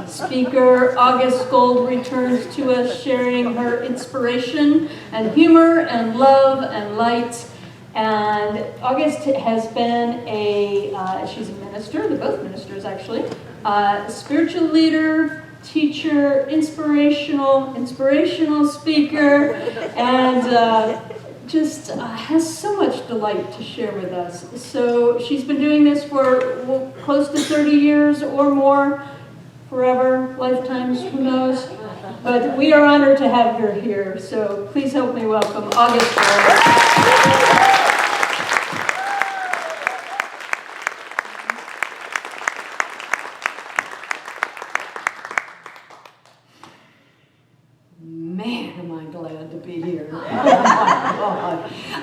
speaker. August Gold returns to us sharing her inspiration and humor and love and light. And August has been she's a minister, they're both ministers actually, spiritual leader, teacher, inspirational speaker, and just has so much delight to share with us. So she's been doing this for close to 30 years or more, forever, lifetimes, who knows. But we are honored to have her here. So please help me welcome August Gold.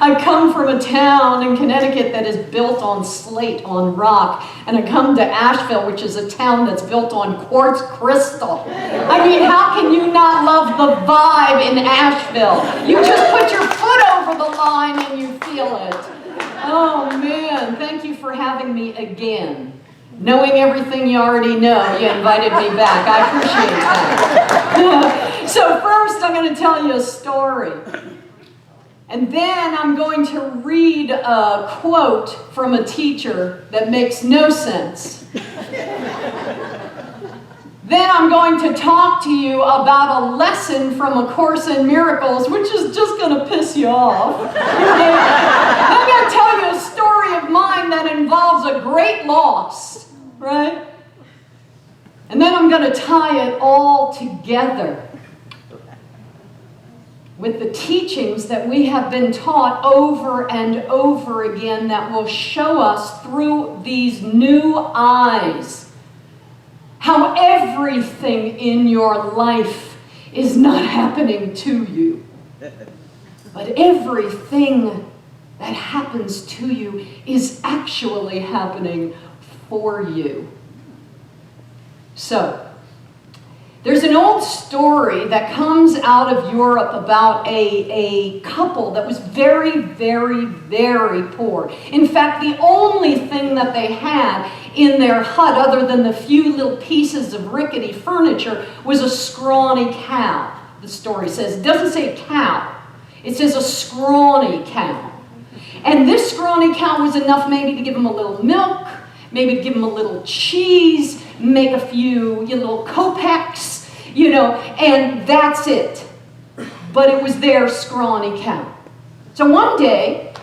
I come from a town in Connecticut that is built on slate, on rock, and I come to Asheville, which is a town that's built on quartz crystal. I mean, how can you not love the vibe in Asheville? You just put your foot over the line and you feel it. Oh man, thank you for having me again. Knowing everything you already know, you invited me back. I appreciate that. So first, I'm going to tell you a story. And then I'm going to read a quote from a teacher that makes no sense. Then I'm going to talk to you about a lesson from A Course in Miracles, which is just going to piss you off. And I'm going to tell you a story of mine that involves a great loss, right? And then I'm going to tie it all together with the teachings that we have been taught over and over again that will show us through these new eyes how everything in your life is not happening to you, but everything that happens to you is actually happening for you. So, there's an old story that comes out of Europe about a couple that was very, very, very poor. In fact, the only thing that they had in their hut, other than the few little pieces of rickety furniture, was a scrawny cow, the story says. It doesn't say cow. It says a scrawny cow. And this scrawny cow was enough maybe to give them a little milk, maybe to give them a little cheese, make a few little kopecks, and that's it. But it was their scrawny cow. So one day,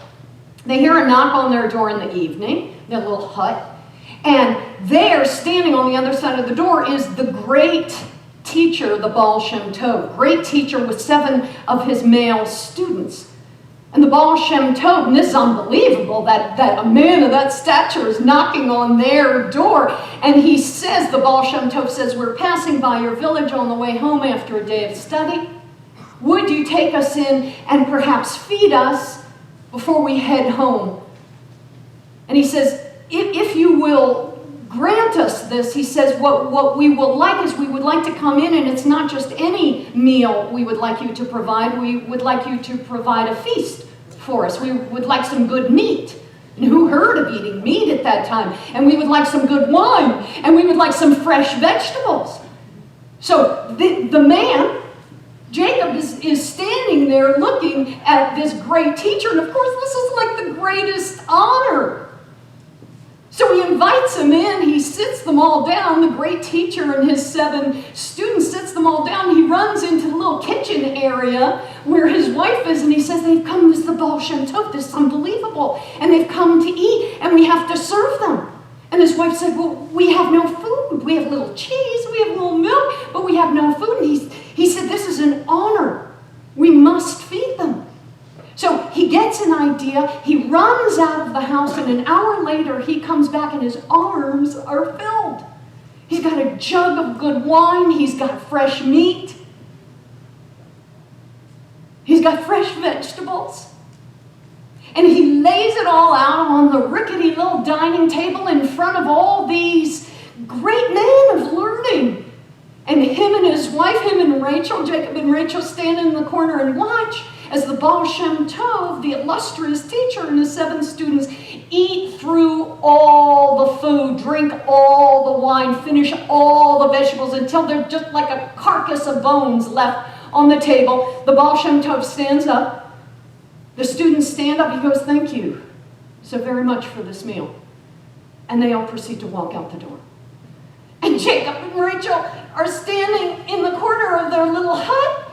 they hear a knock on their door in the evening, their little hut, and there, standing on the other side of the door, is the great teacher, the Baal Shem Tov, great teacher with 7 of his male students. And the Baal Shem Tov, and this is unbelievable, that a man of that stature is knocking on their door. And he says, the Baal Shem Tov says, we're passing by your village on the way home after a day of study. Would you take us in and perhaps feed us before we head home? And he says, if you will grant us this, he says, what we will like is we would like to come in, and it's not just any meal we would like you to provide. We would like you to provide a feast for us. We would like some good meat. And who heard of eating meat at that time? And we would like some good wine. And we would like some fresh vegetables. So the man, Jacob, is standing there looking at this great teacher. And of course, this is like the greatest honor. So he invites them in, he sits them all down, the great teacher and his 7 students sits them all down. He runs into the little kitchen area where his wife is, and he says, they've come, this is the Baal Shem Tov, this is unbelievable, and they've come to eat, and we have to serve them. And his wife said, well, we have no food. We have little cheese, we have little milk, but we have no food. And he said, this is an honor. We must feed them. So he gets an idea, he runs out of the house, and an hour later he comes back and his arms are filled. He's got a jug of good wine, he's got fresh meat, he's got fresh vegetables, and he lays it all out on the rickety little dining table in front of all these great men of learning. And him and his wife, him and Rachel, Jacob and Rachel, stand in the corner and watch. as the Baal Shem Tov, the illustrious teacher, and his 7 students eat through all the food, drink all the wine, finish all the vegetables until they're just like a carcass of bones left on the table. The Baal Shem Tov stands up. The students stand up. He goes, "Thank you so very much for this meal." And they all proceed to walk out the door. And Jacob and Rachel are standing in the corner of their little hut.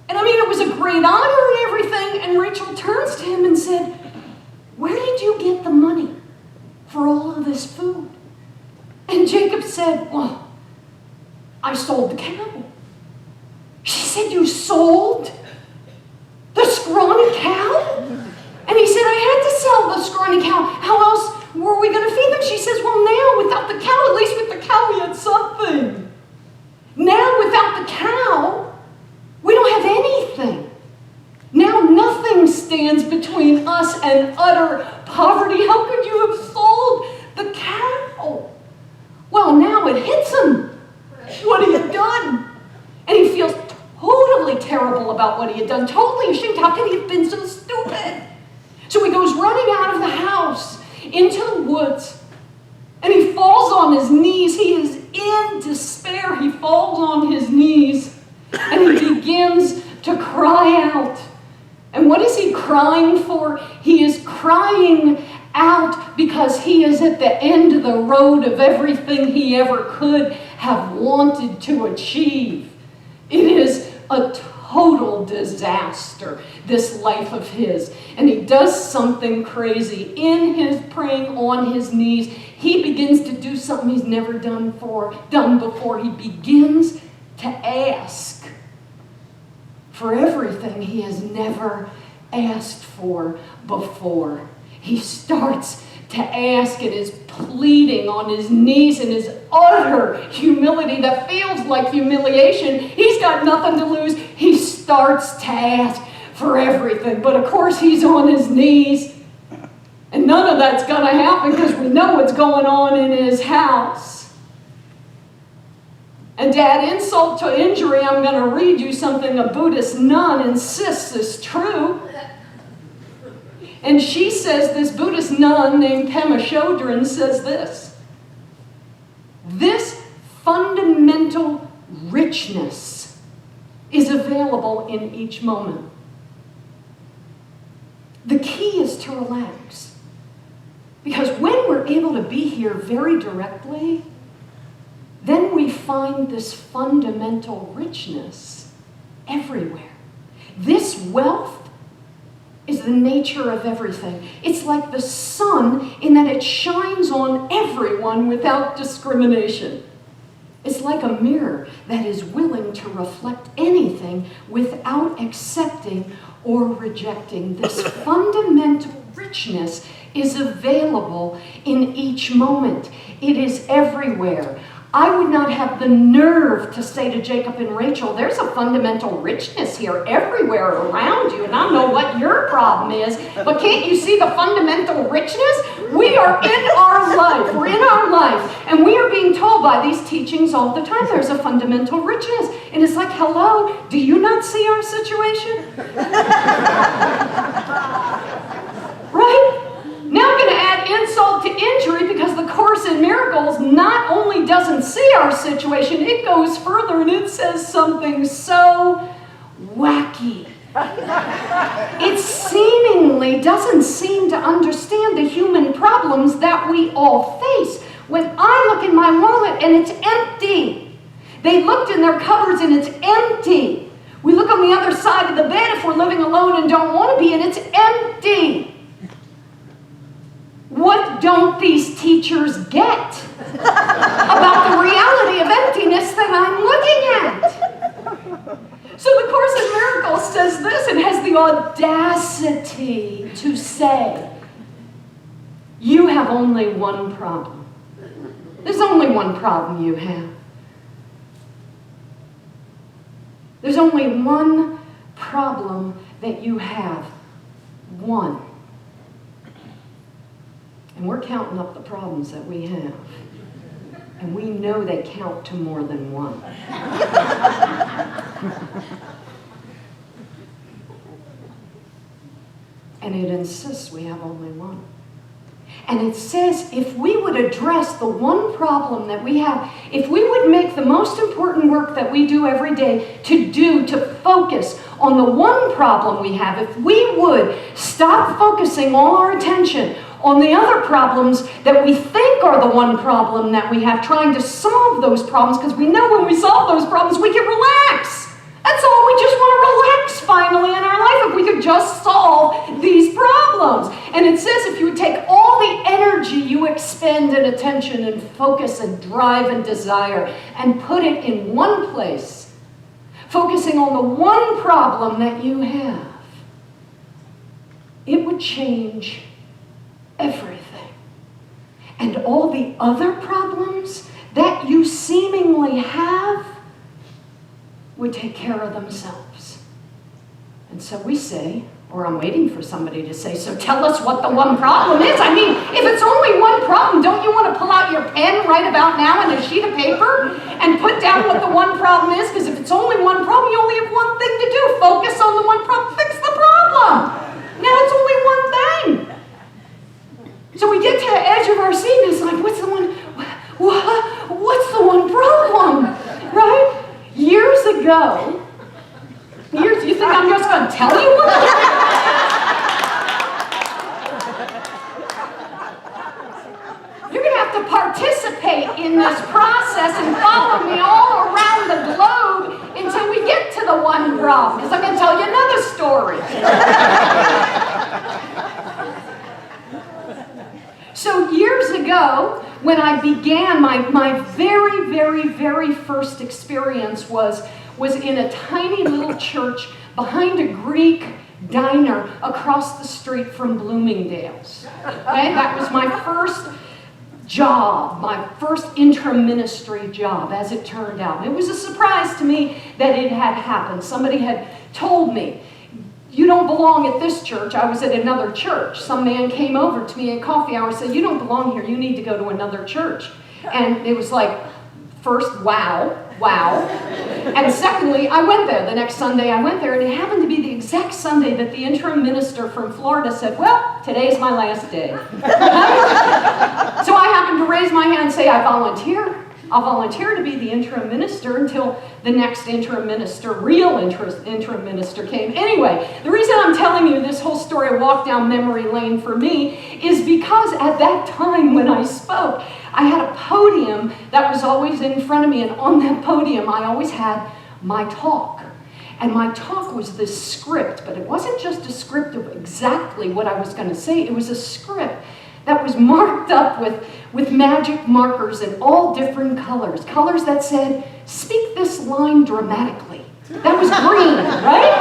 And I mean, it was a great honor and everything. And Rachel turns to him and said, "Where did you get the money for all of this food?" And Jacob said, "Well, I sold the cow." She said, "You sold the scrawny cow?" And he said, "I had to sell the scrawny cow. How else were we going to feed them?" She says, "Well, now without the cow, at least with the cow we had something. Now without the cow, we don't have anything. Now nothing stands between us and utter poverty. How could you have sold the cow?" Well, now it hits him. What he had done. And he feels totally terrible about what he had done, totally ashamed. How could he have been so stupid? So he goes running out of the house into the woods, and he falls on his knees. He is in despair. He falls on his knees, and he begins to cry out. And what is he crying for? He is crying out because he is at the end of the road of everything he ever could have wanted to achieve. It is a total disaster, this life of his. And he does something crazy. In his praying on his knees, he begins to do something he's never done before. He begins to ask for everything he has never asked for before. He starts to ask and is pleading on his knees in his utter humility that feels like humiliation. He's got nothing to lose. He starts to ask for everything. But of course he's on his knees. And none of that's going to happen because we know what's going on in his house. And to add insult to injury, I'm going to read you something a Buddhist nun insists is true. And she says, this Buddhist nun named Pema Chodron says this: "This fundamental richness is available in each moment. The key is to relax. Because when we're able to be here very directly, then we find this fundamental richness everywhere. This wealth is the nature of everything. It's like the sun in that it shines on everyone without discrimination. It's like a mirror that is willing to reflect anything without accepting or rejecting. This fundamental richness is available in each moment. It is everywhere. I would not have the nerve to say to Jacob and Rachel, there's a fundamental richness here everywhere around you, and I know what your problem is, but can't you see the fundamental richness? We are in our life. We're in our life, and we are being told by these teachings all the time, there's a fundamental richness. And it's like, hello, do you not see our situation? Right? Now I'm going to add insult to injury because the Course in Miracles not only doesn't see our situation, it goes further and it says something so wacky. It seemingly doesn't seem to understand the human problems that we all face. When I look in my wallet and it's empty. They looked in their cupboards and it's empty. We look on the other side of the bed if we're living alone and don't want to be, and it's empty. What don't these teachers get about the reality of emptiness that I'm looking at? So the Course in Miracles says this and has the audacity to say, you have only one problem. There's only one problem you have. There's only one problem that you have. One. And we're counting up the problems that we have. And we know they count to more than one. and it insists we have only one. And it says if we would address the one problem that we have, if we would make the most important work that we do every day to focus on the one problem we have, if we would stop focusing all our attention on the other problems that we think are the one problem that we have, trying to solve those problems, because we know when we solve those problems, we can relax. That's all. We just want to relax finally in our life if we could just solve these problems. And it says if you would take all the energy you expend and attention and focus and drive and desire and put it in one place, focusing on the one problem that you have, it would change everything. And all the other problems that you seemingly have would take care of themselves. And so we say, or I'm waiting for somebody to say, so tell us what the one problem is. I mean, if it's only one problem, don't you want to pull out your pen right about now and a sheet of paper and put down what the one problem is? Because if it's only one problem, you only have one thing to do. Focus on the one problem, fix the problem. Now it's only one thing. So we get to the edge of our seat and it's like, what's the one problem? Right? Years ago, you think I'm just going to tell you what? You're going to have to participate in this process and follow me all around the globe until we get to the one problem, because I'm going to tell you another story. So years ago, when I began, my very, very, very first experience was in a tiny little church behind a Greek diner across the street from Bloomingdale's. Okay? That was my first job, my first intra-ministry job, as it turned out. It was a surprise to me that it had happened. Somebody had told me, you don't belong at this church. I was at another church. Some man came over to me at coffee hour and said, you don't belong here. You need to go to another church. And it was like, first, wow. And secondly, I went there. The next Sunday I went there, and it happened to be the exact Sunday that the interim minister from Florida said, well, today's my last day. So I happened to raise my hand and say, I volunteer. I'll volunteer to be the interim minister until the next interim minister, real interim minister came. Anyway, the reason I'm telling you this whole story, a walk down memory lane for me, is because at that time when I spoke, I had a podium that was always in front of me, and on that podium I always had my talk. And my talk was this script, but it wasn't just a script of exactly what I was going to say. It was a script that was marked up with magic markers in all different colors. Colors that said, speak this line dramatically. That was green, right?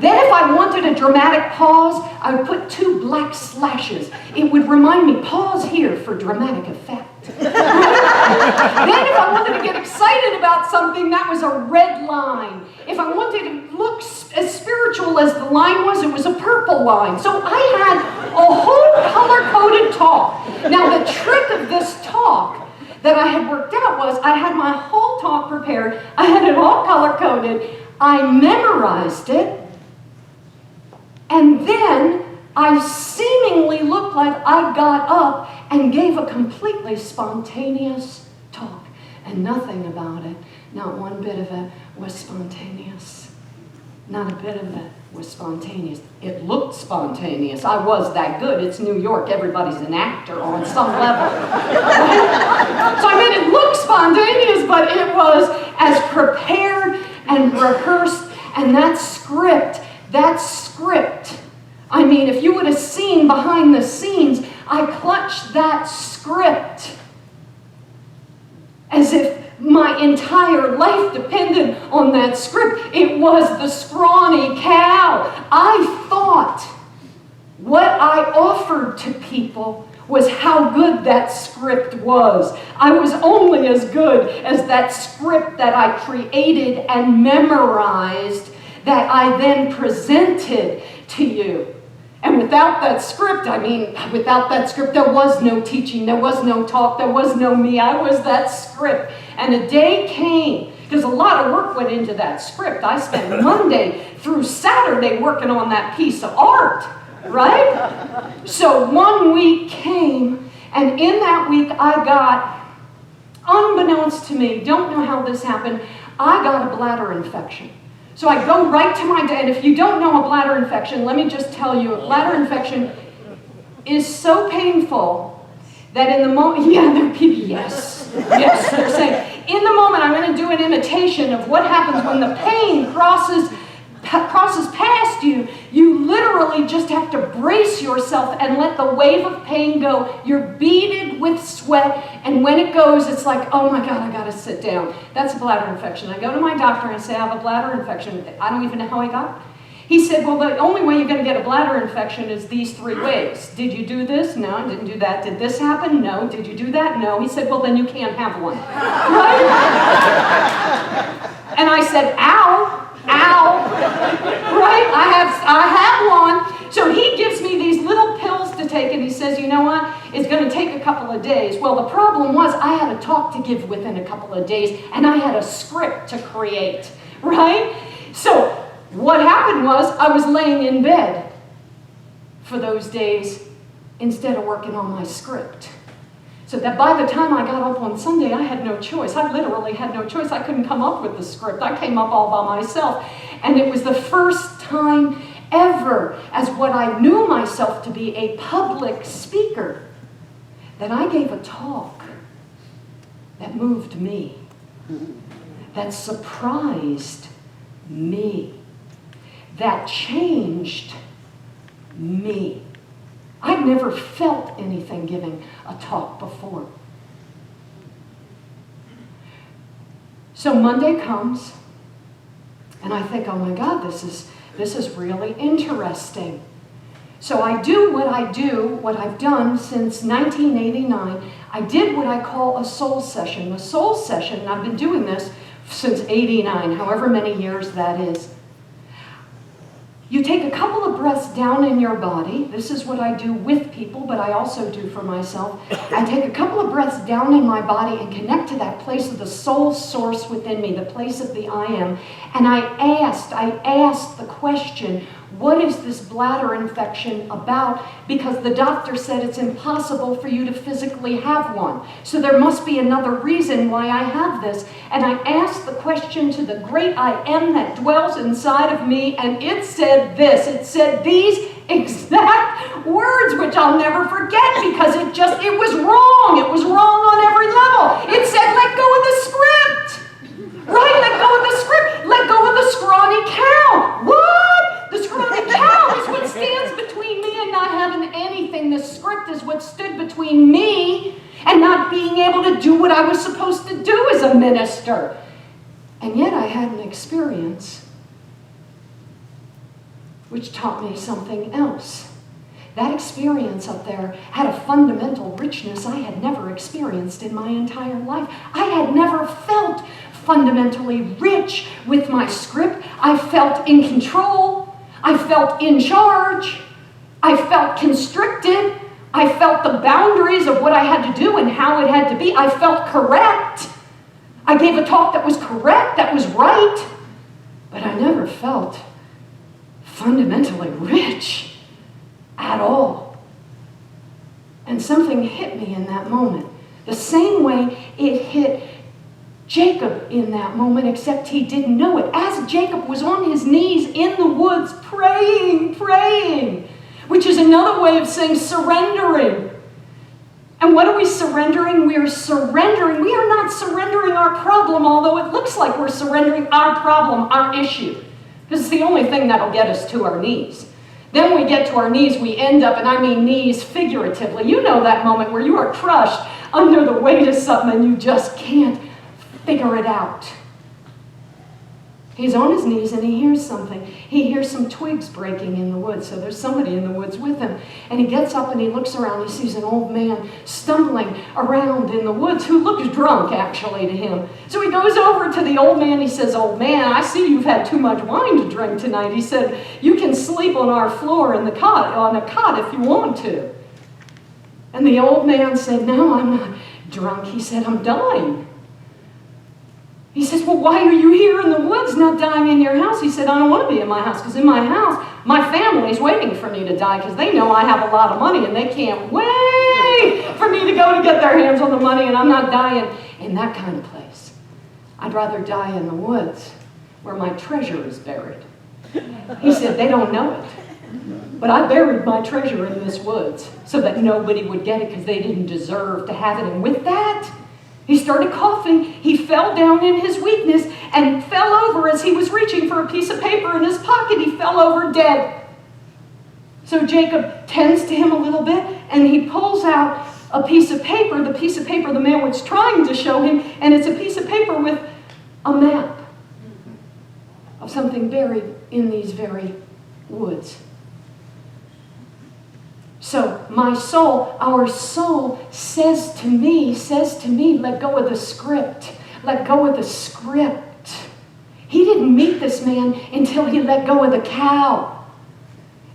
Then if I wanted a dramatic pause, I would put 2 black slashes. It would remind me, pause here for dramatic effect. Then if I wanted to get excited about something, that was a red line. If I wanted to look as spiritual as the line was, it was a purple line. So I had a whole color-coded talk. Now the trick of this talk that I had worked out was I had my whole talk prepared. I had it all color-coded. I memorized it. And then I seemingly looked like I got up and gave a completely spontaneous talk. And nothing about it, not one bit of it, was spontaneous. Not a bit of it was spontaneous. It looked spontaneous. I was that good. It's New York. Everybody's an actor on some level. Right? So I made it look spontaneous, but it was as prepared and rehearsed. And that script, I mean, if you would have seen behind the scenes, I clutched that script as if my entire life depended on that script. It was the Scrawny Cow. I thought what I offered to people was how good that script was. I was only as good as that script that I created and memorized that I then presented to you. And without that script, there was no teaching, there was no talk, there was no me. I was that script. And a day came because a lot of work went into that script. I spent Monday through Saturday working on that piece of art, right? So 1 week came, and in that week I got, unbeknownst to me, don't know how this happened, I got a bladder infection. So I go right to my dad. And if you don't know a bladder infection, let me just tell you, a bladder infection is so painful that in the moment, yeah, they're people, yes, they're saying, in the moment, I'm going to do an imitation of what happens when the pain crosses past you. You literally just have to brace yourself and let the wave of pain go. You're beaded with sweat, and when it goes, it's like, oh my God, I got to sit down. That's a bladder infection. I go to my doctor and I say, I have a bladder infection. I don't even know how I got it. He said, well, the only way you're going to get a bladder infection is these 3 ways. Did you do this? No, I didn't do that. Did this happen? No. Did you do that? No. He said, well, then you can't have one. Right? And I said, ow. Right? I have one. So he gives me these little pills to take, and he says, you know what? It's going to take a couple of days. Well, the problem was I had a talk to give within a couple of days, and I had a script to create. Right? So what happened was I was laying in bed for those days instead of working on my script. So that by the time I got up on Sunday, I had no choice. I literally had no choice. I couldn't come up with the script. I came up all by myself. And it was the first time ever, as what I knew myself to be, a public speaker, that I gave a talk that moved me, that surprised me, that changed me. I'd never felt anything giving a talk before. So Monday comes, and I think, oh my God, this is really interesting. So I do what I've done since 1989. I did what I call a soul session. A soul session, and I've been doing this since 89, however many years that is. You take a couple of breaths down in your body. This is what I do with people, but I also do for myself. I take a couple of breaths down in my body and connect to that place of the soul source within me, the place of the I am. And I asked the question, what is this bladder infection about? Because the doctor said it's impossible for you to physically have one. So there must be another reason why I have this. And I asked the question to the great I am that dwells inside of me, and it said this. It said these exact words, which I'll never forget because it was wrong. It was wrong on every level. It said, let go of the script. Right? Let go of the script. Let go of the scrawny cow. What? The scrawny cow is what stands between me and not having anything. The script is what stood between me and not being able to do what I was supposed to do as a minister. And yet I had an experience which taught me something else. That experience up there had a fundamental richness I had never experienced in my entire life. I had never felt fundamentally rich with my script. I felt in control. I felt in charge. I felt constricted. I felt the boundaries of what I had to do and how it had to be. I felt correct. I gave a talk that was correct, that was right. But I never felt fundamentally rich at all. And something hit me in that moment. The same way it hit Jacob in that moment, except he didn't know it. As Jacob was on his knees in the woods praying, which is another way of saying surrendering. And what are we surrendering? We are surrendering. We are not surrendering our problem, although it looks like we're surrendering our problem, our issue. Because it's the only thing that'll get us to our knees. Then we get to our knees, we end up, and I mean knees figuratively. You know that moment where you are crushed under the weight of something and you just can't figure it out. He's on his knees and he hears something. He hears some twigs breaking in the woods. So there's somebody in the woods with him. And he gets up and he looks around. He sees an old man stumbling around in the woods who looks drunk, actually, to him. So he goes over to the old man. He says, old man, I see you've had too much wine to drink tonight. He said, you can sleep on our floor in the cot, on a cot if you want to. And the old man said, no, I'm not drunk. He said, I'm dying. He says, well, why are you here in the woods not dying in your house? He said, I don't want to be in my house, because in my house, my family's waiting for me to die because they know I have a lot of money and they can't wait for me to go to get their hands on the money, and I'm not dying in that kind of place. I'd rather die in the woods where my treasure is buried. He said, they don't know it, but I buried my treasure in this woods so that nobody would get it because they didn't deserve to have it. And with that, he started coughing. He fell down in his weakness and fell over as he was reaching for a piece of paper in his pocket. He fell over dead. So Jacob tends to him a little bit, and he pulls out a piece of paper, the piece of paper the man was trying to show him, and it's a piece of paper with a map of something buried in these very woods. So my soul, our soul says to me, let go of the script. Let go of the script. He didn't meet this man until he let go of the cow.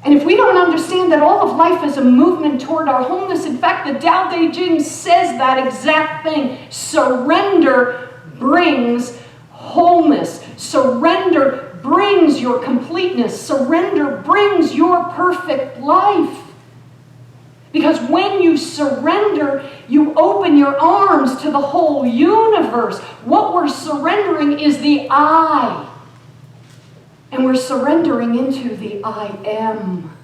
And if we don't understand that all of life is a movement toward our wholeness, in fact, the Tao Te Ching says that exact thing. Surrender brings wholeness. Surrender brings your completeness. Surrender brings your perfect life. Because when you surrender, you open your arms to the whole universe. What we're surrendering is the I. And we're surrendering into the I am.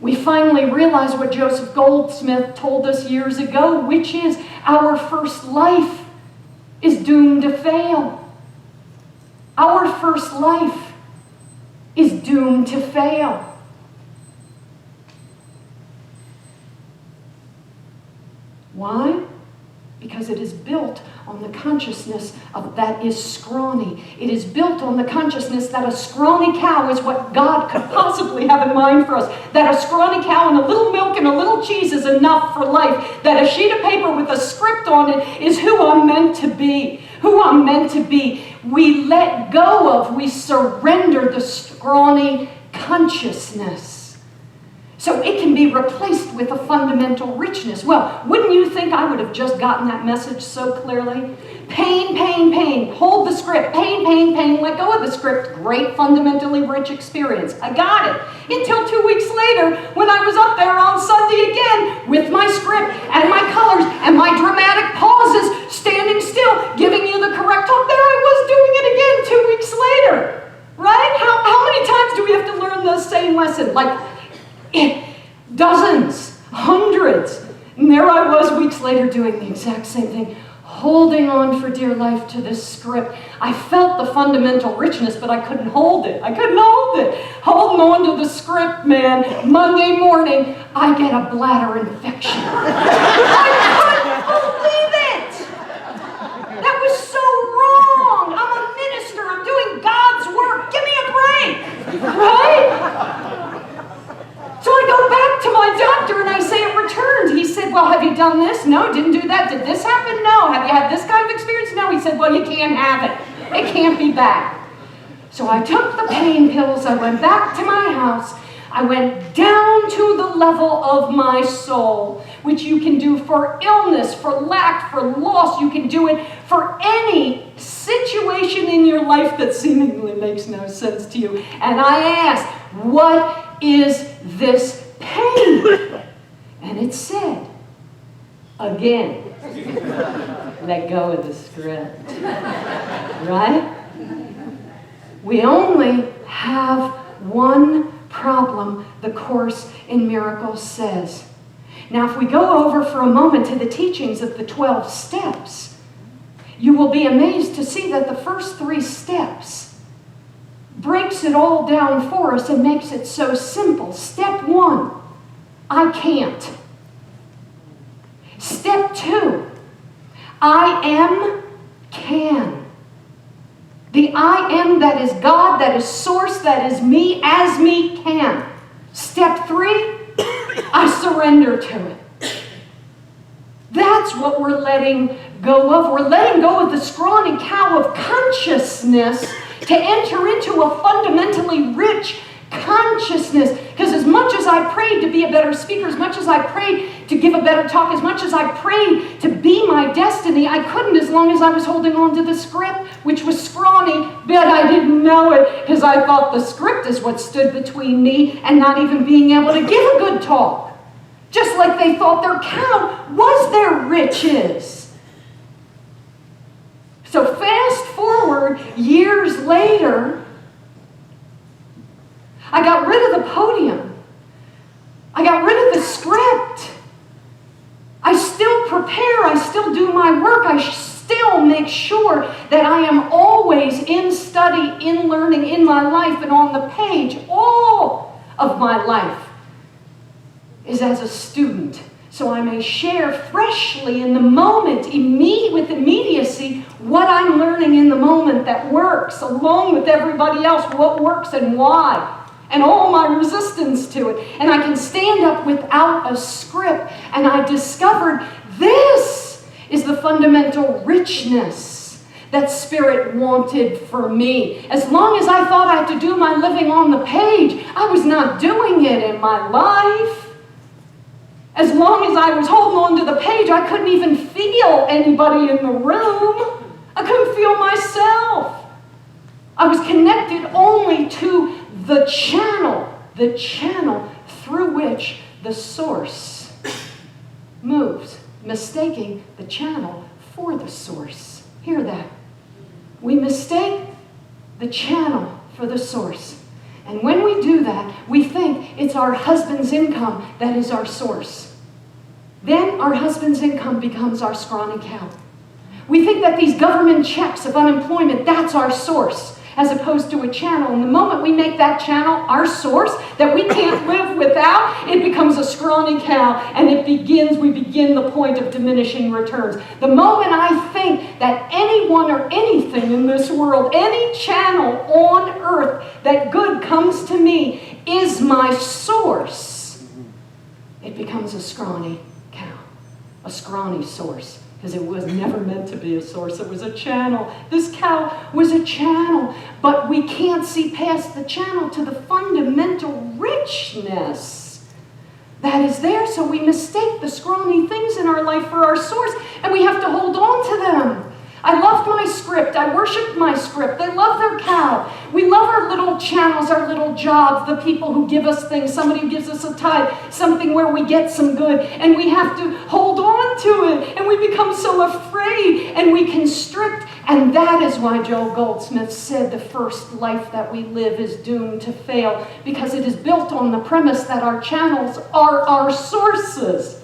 We finally realize what Joseph Goldsmith told us years ago, which is our first life is doomed to fail. Our first life is doomed to fail. Why? Because it is built on the consciousness of that is scrawny. It is built on the consciousness that a scrawny cow is what God could possibly have in mind for us. That a scrawny cow and a little milk and a little cheese is enough for life. That a sheet of paper with a script on it is who I'm meant to be. Who I'm meant to be. We let go of, we surrender the scrawny consciousness. So it can be replaced with a fundamental richness. Well, wouldn't you think I would have just gotten that message so clearly? Pain, pain, pain. Hold the script. Pain, pain, pain. Let go of the script. Great, fundamentally rich experience. I got it. Until 2 weeks later, when I was up there on Sunday again with my script and my colors and my dramatic pauses, standing still, giving you the correct talk. There I was doing it again 2 weeks later. Right? How many times do we have to learn the same lesson? Like, dozens, hundreds. And there I was weeks later doing the exact same thing, holding on for dear life to this script. I felt the fundamental richness, but I couldn't hold it. I couldn't hold it. Holding on to the script, man. Monday morning, I get a bladder infection. I couldn't believe it. That was so wrong. I'm a minister. I'm doing God's work. Give me a break. Right? So I go back to my doctor and I say it returned. He said, well, have you done this? No, didn't do that. Did this happen? No. Have you had this kind of experience? No. He said, well, you can't have it. It can't be back. So I took the pain pills. I went back to my house. I went down to the level of my soul, which you can do for illness, for lack, for loss. You can do it for any situation in your life that seemingly makes no sense to you. And I asked, what is this pain? And it said, again, let go of the script. Right? We only have one problem, the Course in Miracles says. Now, if we go over for a moment to the teachings of the 12 steps, you will be amazed to see that the first 3 steps breaks it all down for us and makes it so simple. Step 1, I can't. Step 2, I am can. The I am that is God, that is source, that is me, as me can. Step 3, I surrender to it. That's what we're letting go of. We're letting go of the scrawny cow of consciousness to enter into a fundamentally rich consciousness. Because as much as I prayed to be a better speaker, as much as I prayed to give a better talk, as much as I prayed to be my destiny, I couldn't as long as I was holding on to the script, which was scrawny, but I didn't know it because I thought the script is what stood between me and not even being able to give a good talk. Just like they thought their cow was their riches. So fast forward years later, I got rid of the podium. I got rid of the script. I still prepare. I still do my work. I still make sure that I am always in study, in learning, in my life, and on the page. All of my life is as a student. So I may share freshly in the moment, with immediacy, what I'm learning in the moment that works, along with everybody else, what works and why, and all my resistance to it. And I can stand up without a script. And I discovered this is the fundamental richness that Spirit wanted for me. As long as I thought I had to do my living on the page, I was not doing it in my life. As long as I was holding on to the page, I couldn't even feel anybody in the room. I couldn't feel myself. I was connected only to the channel through which the source moves, mistaking the channel for the source. Hear that? We mistake the channel for the source. And when we do that, we think it's our husband's income that is our source. Then our husband's income becomes our scrawny cow. We think that these government checks of unemployment, that's our source, as opposed to a channel. And the moment we make that channel our source that we can't live without, it becomes a scrawny cow, and we begin the point of diminishing returns. The moment I think that anyone or anything in this world, any channel on earth that good comes to me is my source, it becomes a scrawny cow, a scrawny source. Because it was never meant to be a source. It was a channel. This cow was a channel. But we can't see past the channel to the fundamental richness that is there. So we mistake the scrawny things in our life for our source. And we have to hold on to them. I loved my script. I worshiped my script. They love their cow. We love our little channels, our little jobs, the people who give us things, somebody who gives us a tithe, something where we get some good, and we have to hold on to it, and we become so afraid, and we constrict, and that is why Joel Goldsmith said the first life that we live is doomed to fail, because it is built on the premise that our channels are our sources.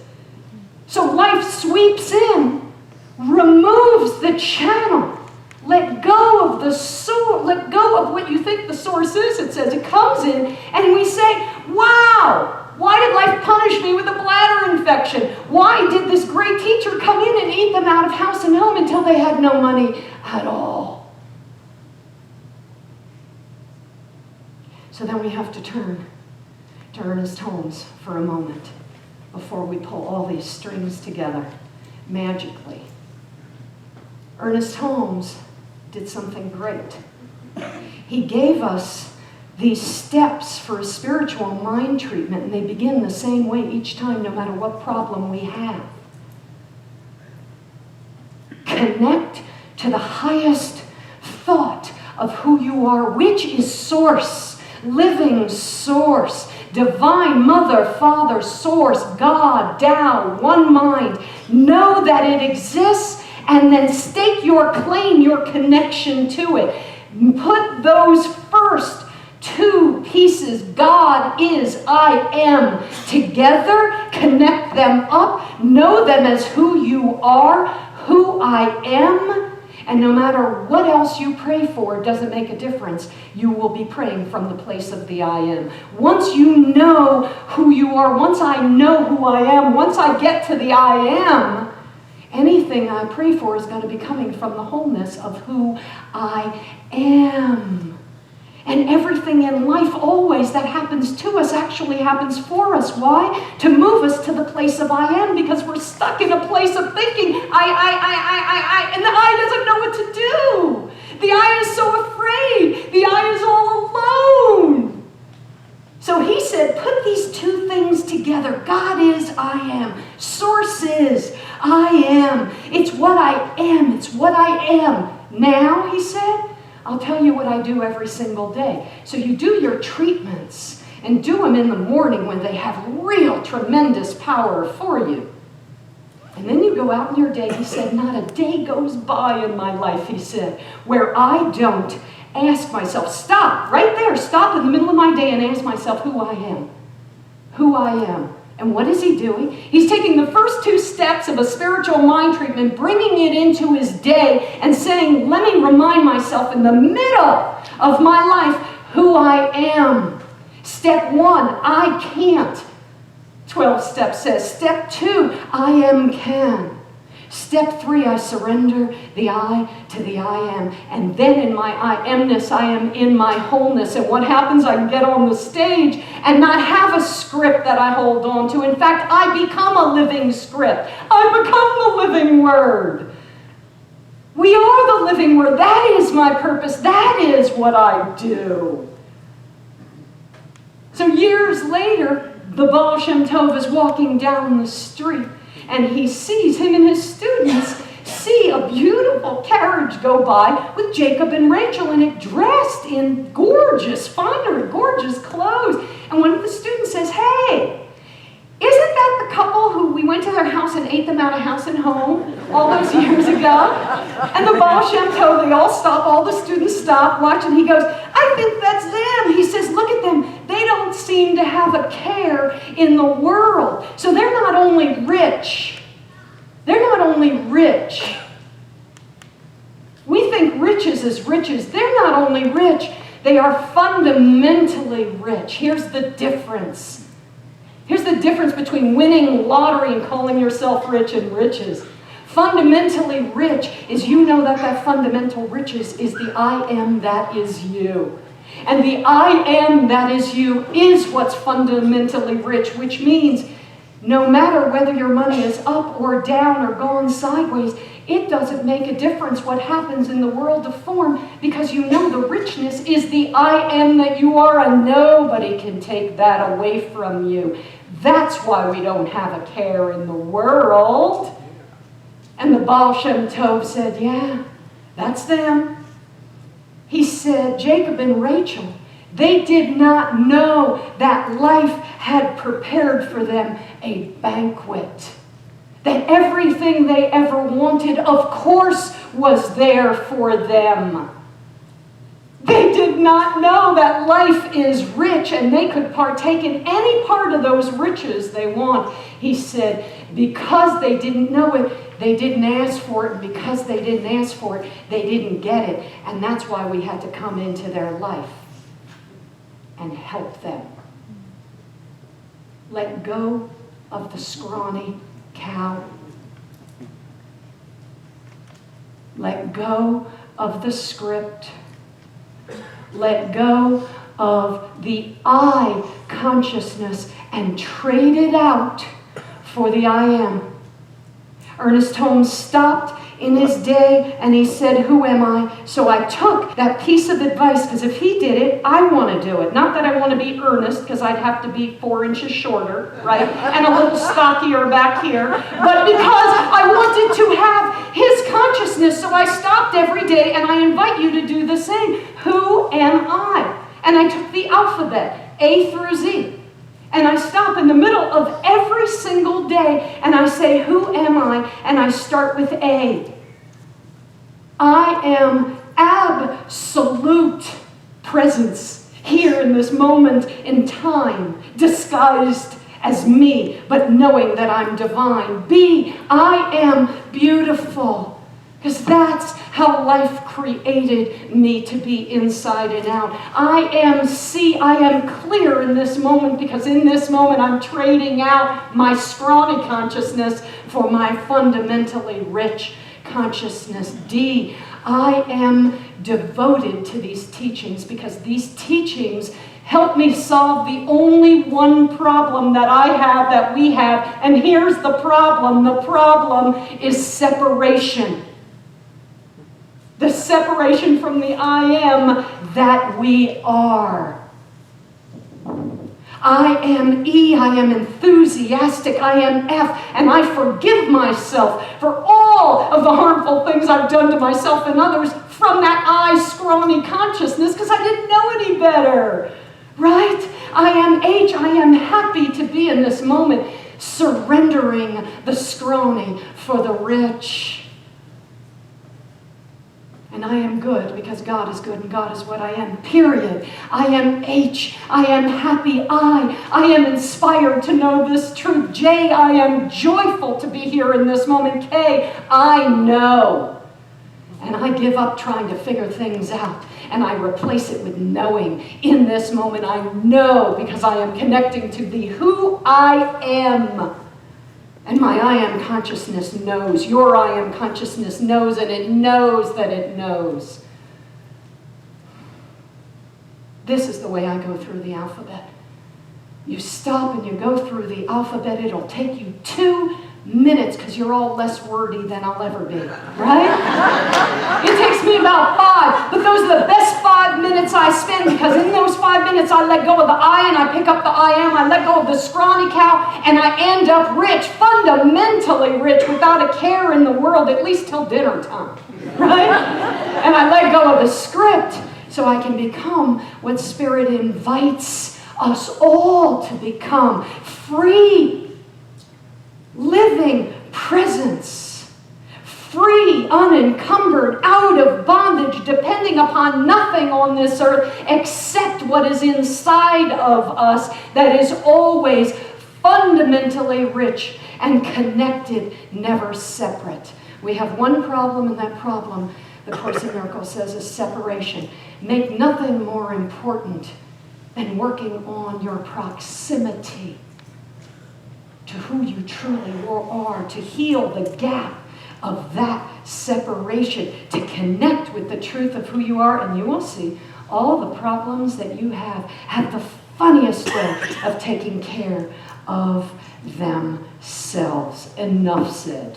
So life sweeps in, removes the channel. Let go of the source. Let go of what you think the source is. It says it comes in, and we say, wow, why did life punish me with a bladder infection? Why did this great teacher come in and eat them out of house and home until they had no money at all? So then we have to turn to Ernest Holmes for a moment before we pull all these strings together magically. Ernest Holmes did something great. He gave us these steps for a spiritual mind treatment, and they begin the same way each time, no matter what problem we have. Connect to the highest thought of who you are, which is source, living source, divine mother, father, source, God, Tao, one mind. Know that it exists, and then stake your claim, your connection to it. Put those first two pieces, God is, I am, together. Connect them up. Know them as who you are, who I am. And no matter what else you pray for, it doesn't make a difference. You will be praying from the place of the I am. Once you know who you are, once I know who I am, once I get to the I am, anything I pray for is going to be coming from the wholeness of who I am. And everything in life always that happens to us actually happens for us. Why? To move us to the place of I am, because we're stuck in a place of thinking, I, and the I doesn't know what to do. The I is so afraid. The I is all alone. So he said, put these two things together. God is, I am. Source is, I am. It's what I am. It's what I am Now, he said, I'll tell you what I do every single day. So you do your treatments and do them in the morning when they have real tremendous power for you. And then you go out in your day, he said, not a day goes by in my life, he said, where I don't ask myself, stop, right there, stop in the middle of my day and ask myself who I am. Who I am. And what is he doing? He's taking the first 2 steps of a spiritual mind treatment, bringing it into his day and saying, let me remind myself in the middle of my life who I am. Step 1, I can't. 12 steps says. Step 2, I am can. Step 3, I surrender the I to the I am. And then in my I amness, I am in my wholeness. And what happens? I can get on the stage and not have a script that I hold on to. In fact, I become a living script. I become the living word. We are the living word. That is my purpose. That is what I do. So years later, the Baal Shem Tov is walking down the street, and he sees, him and his students see a beautiful carriage go by with Jacob and Rachel, and it dressed in gorgeous finery, gorgeous clothes. And one of the students says, hey, isn't that the couple who we went to their house and ate them out of house and home all those years ago? And the Baal Shem Tov, they all stop, all the students stop, watch, and he goes, I think that's them. He says, look at them. They don't seem to have a care in the world. So they're not only rich. We think riches is riches. They're not only rich, they are fundamentally rich. Here's the difference. Here's the difference between winning lottery and calling yourself rich and riches. Fundamentally rich is you know that fundamental riches is the I am that is you. And the I am that is you is what's fundamentally rich, which means no matter whether your money is up or down or gone sideways, it doesn't make a difference what happens in the world of form, because you know the richness is the I am that you are, and nobody can take that away from you. That's why we don't have a care in the world. And the Baal Shem Tov said, yeah, that's them. He said, Jacob and Rachel, they did not know that life had prepared for them a banquet. That everything they ever wanted, of course, was there for them. They did not know that life is rich and they could partake in any part of those riches they want. He said, because they didn't know it, they didn't ask for it. And because they didn't ask for it, they didn't get it. And that's why we had to come into their life and help them. Let go of the scrawny cow. Let go of the script. Let go of the I consciousness and trade it out for the I am. Ernest Holmes stopped in his day and he said, who am I? So I took that piece of advice, because if he did it, I want to do it. Not that I want to be Ernest, because I'd have to be 4 inches shorter, right? And a little stockier back here. But because I wanted to have his consciousness, so I stopped every day, and I invite you to do the same. Who am I? And I took the alphabet, A through Z. And I stop in the middle of every single day and I say, who am I? And I start with A. I am absolute presence here in this moment in time, disguised as me, but knowing that I'm divine. B, I am beautiful. Because that's how life created me to be inside and out. I am clear in this moment, because in this moment I'm trading out my scrawny consciousness for my fundamentally rich consciousness. D, I am devoted to these teachings, because these teachings help me solve the only one problem that I have, that we have. And here's the problem. The problem is separation. The separation from the I am that we are. I am E, I am enthusiastic, I am F, and I forgive myself for all of the harmful things I've done to myself and others from that I, scrawny consciousness, because I didn't know any better. Right? I am H. I am happy to be in this moment, surrendering the scrawny for the rich. And I am good because God is good and God is what I am, period. I am H. I am happy. I am inspired to know this truth. J. I am joyful to be here in this moment. K. I know. And I give up trying to figure things out. And I replace it with knowing. In this moment, I know because I am connecting to the who I am. And my I am consciousness knows. Your I am consciousness knows, and it knows that it knows. This is the way I go through the alphabet. You stop and you go through the alphabet. It'll take you 2 minutes because you're all less wordy than I'll ever be, right? It takes me about 5, but those are the best 5 minutes I spend because in those 5 minutes I let go of the I and I pick up the I am. I let go of the scrawny cow and I end up rich, fundamentally rich, without a care in the world, at least till dinner time, right? And I let go of the script so I can become what Spirit invites us all to become, free, living presence, free, unencumbered, out of bondage, depending upon nothing on this earth except what is inside of us that is always fundamentally rich and connected, never separate. We have one problem, and that problem, the Course in Miracles says, is separation. Make nothing more important than working on your proximity to who you truly are, to heal the gap of that separation, to connect with the truth of who you are, and you will see all the problems that you have the funniest way of taking care of themselves. Enough said.